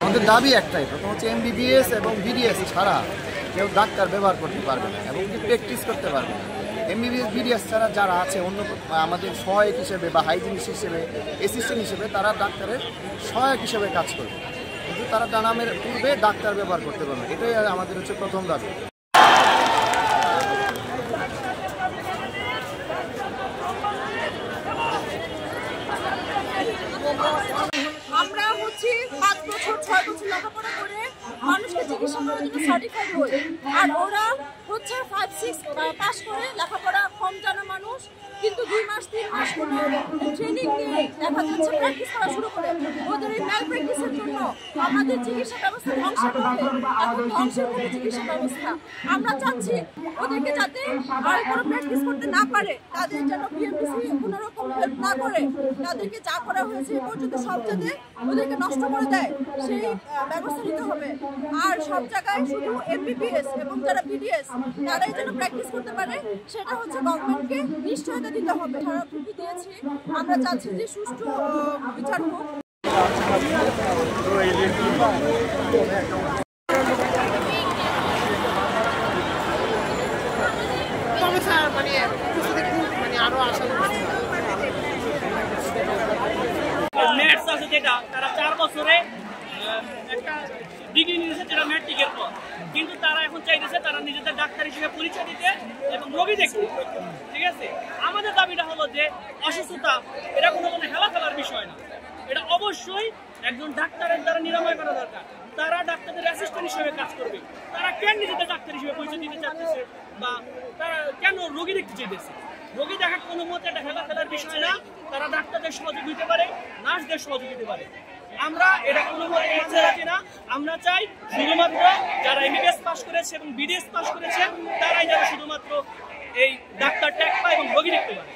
আমাদের দাবি একটাই, প্রথম হচ্ছে এমবিবিএস এবং বিডিএস ছাড়া কেউ ডাক্তার ব্যবহার করতে পারবে না এবং প্র্যাকটিস করতে পারবে না। এমবিবিএস বিডিএস ছাড়া যারা আছে অন্য আমাদের সহায়ক হিসেবে বা হাইজিনিস্ট হিসেবে, অ্যাসিস্ট্যান্ট হিসেবে, তারা ডাক্তারের সহায়ক হিসেবে কাজ করবে, কিন্তু তারা নামের পূর্বে ডাক্তার ব্যবহার করতে পারবে। এটাই আমাদের হচ্ছে প্রথম দাবি। আমরা হচ্ছে 5 বছর 6 বছর লেখাপড়া করে মানুষকে চিকিৎসা করার জন্য সার্টিফাইড হই, আর ওরা হচ্ছে 5-6 পাস করে লেখাপড়া কম জানা মানুষ, কিন্তু 2 মাস 3 মাস করে ট্রেনিং নিয়ে দেখা যাচ্ছে প্র্যাকটিস করা শুরু করে। ওদের এই ম্যাল প্র্যাকটিসের জন্য আমাদের চিকিৎসা ব্যবস্থা ধ্বংসের পথে, এখন ধ্বংসের পথে চিকিৎসা ব্যবস্থা। আমরা চাচ্ছি ওদেরকে যাতে আর কোনো প্র্যাকটিস করতে না পারে, তাদের যেন বিএমডিসি কোনো রকম হেল্প না করে, তাদেরকে যা করা হয়েছে এই পর্যন্ত সব যাতে ওদেরকে নষ্ট করে দেয় সেই ব্যবস্থা নিতে হবে। আর সব জায়গায় শুধু এমবিবিএস এবং যারা বিডিএস তারাই যেন প্র্যাকটিস করতে পারে, সেটা হচ্ছে গভর্নমেন্টকে নিশ্চয়তা দিতে হবে। স্মারকলিপি দিয়েছি, আমরা চাচ্ছি যে সুষ্ঠু বিচার হোক। যেটা তারা 4 বছরে একটা ডিগ্রি নিয়েছে, যেটা ম্যাট্রিকের পর, কিন্তু তারা এখন চাইতেছে তারা নিজেদের ডাক্তার হিসেবে পরিচয় দিতে এবং রোগী দেখতে। ঠিক আছে, আমাদের দাবিটা হলো যে অসুস্থতা এটা কোনো হেলা ফেলার বিষয় না, এটা অবশ্যই একজন ডাক্তারের দ্বারা নিরাময় করা দরকার। তারা ডাক্তারদের অ্যাসিস্ট্যান্ট হিসেবে কাজ করবে। তারা কেন নিজেদের ডাক্তার হিসেবে পরিচয় দিতে চাচ্ছে বা তারা কেন রোগী দেখতে চাইতেছে? রোগী দেখার কোনো মতে এটা হেলা ফেলার বিষয় না। তারা ডাক্তারদের সহযোগী দিতে পারে, নার্সদের সহযোগী দিতে পারে। আমরা এটা কোনো মতে মানতে রাজি না। আমরা চাই শুধুমাত্র যারা এমবিবিএস পাস করেছে এবং বিডিএস পাস করেছে তারাই যারা শুধুমাত্র এই ডাক্তার ট্যাগ পায় এবং রোগী দেখতে পারে।